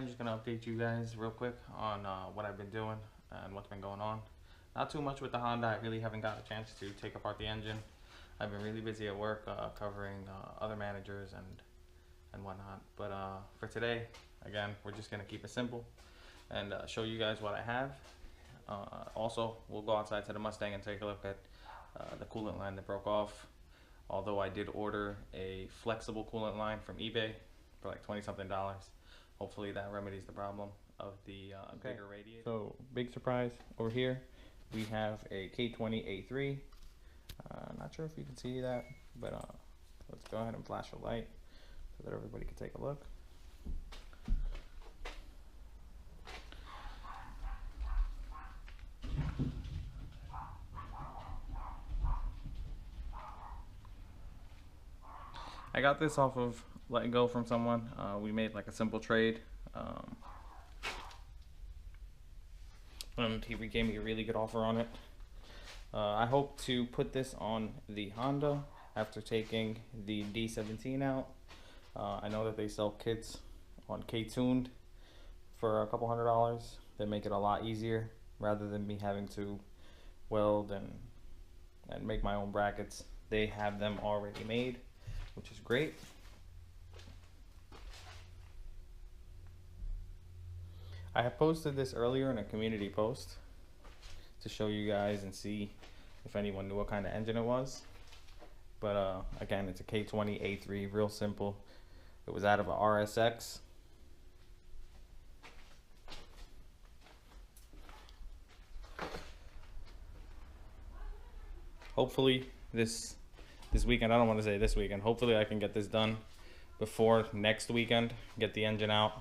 I'm just gonna update you guys real quick on what I've been doing and what's been going on. Not too much with the Honda. I really haven't got a chance to take apart the engine. I've been really busy at work covering other managers and whatnot. But for today, again, we're just gonna keep it simple and show you guys what I have. Also, we'll go outside to the Mustang and take a look at the coolant line that broke off. Although I did order a flexible coolant line from eBay for like $20-something. Hopefully that remedies the problem of the bigger radiator. So big surprise over here, we have a K20A3. Not sure if you can see that, but let's go ahead and flash a light so that everybody can take a look. I got this off of letting go from someone. We made like a simple trade. And he gave me a really good offer on it. I hope to put this on the Honda after taking the D17 out. I know that they sell kits on K-Tuned for a couple $100 that make it a lot easier rather than me having to weld and make my own brackets. They have them already made, which is great. I have posted this earlier in a community post to show you guys and see if anyone knew what kind of engine it was. But again, it's a K20A3, real simple. It was out of a RSX. Hopefully this weekend, I don't want to say this weekend, hopefully I can get this done before next weekend, get the engine out.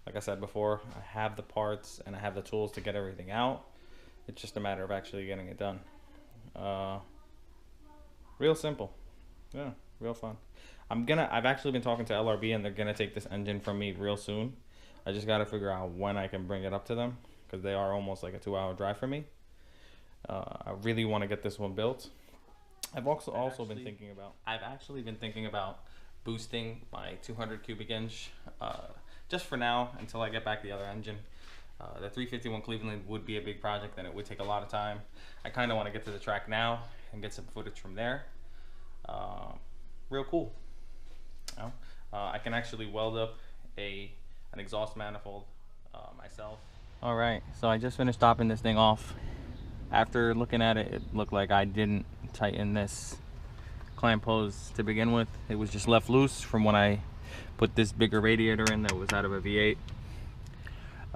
Like I said before, I have the parts and I have the tools to get everything out. It's just a matter of actually getting it done. Real simple. Yeah, real fun. I've actually been talking to LRB and they're gonna take this engine from me real soon. I just gotta figure out when I can bring it up to them because they are almost like a 2-hour drive for me. I really want to get this one built. I've actually been thinking about boosting my 200 cubic inch just for now until I get back the other engine. The 351 Cleveland would be a big project and it would take a lot of time. I kind of want to get to the track now and get some footage from there. Real cool. You know? I can actually weld up an exhaust manifold myself. All right, so I just finished topping this thing off. After looking at it, it looked like I didn't tighten this clamp hose to begin with. It was just left loose from when I put this bigger radiator in that was out of a V8.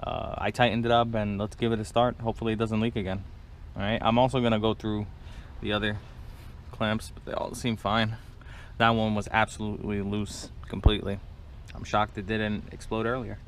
I tightened it up and let's give it a start. Hopefully it doesn't leak again. All right, I'm also gonna go through the other clamps, but they all seem fine. That one was absolutely loose completely. I'm shocked it didn't explode earlier.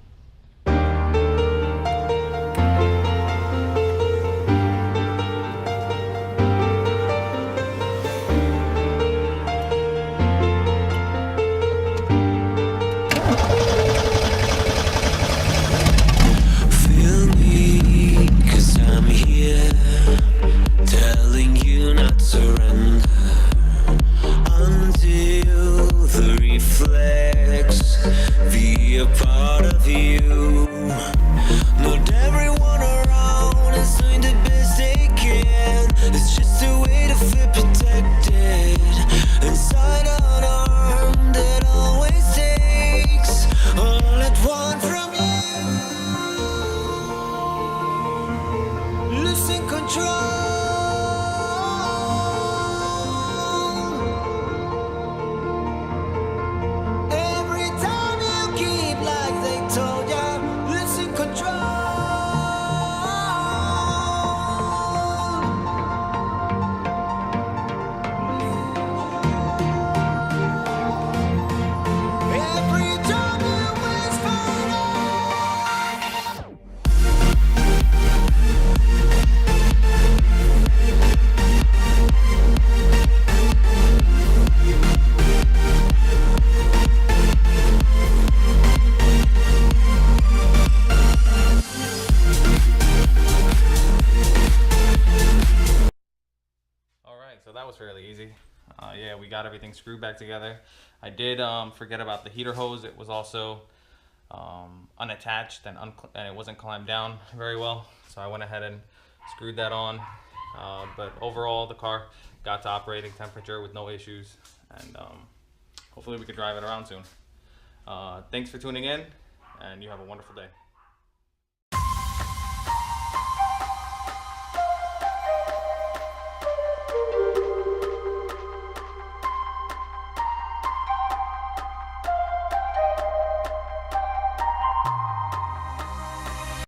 That was fairly easy. Yeah, we got everything screwed back together. I did forget about the heater hose. It was also unattached and it wasn't clamped down very well. So I went ahead and screwed that on. But overall, the car got to operating temperature with no issues, and hopefully we could drive it around soon. Thanks for tuning in, and you have a wonderful day.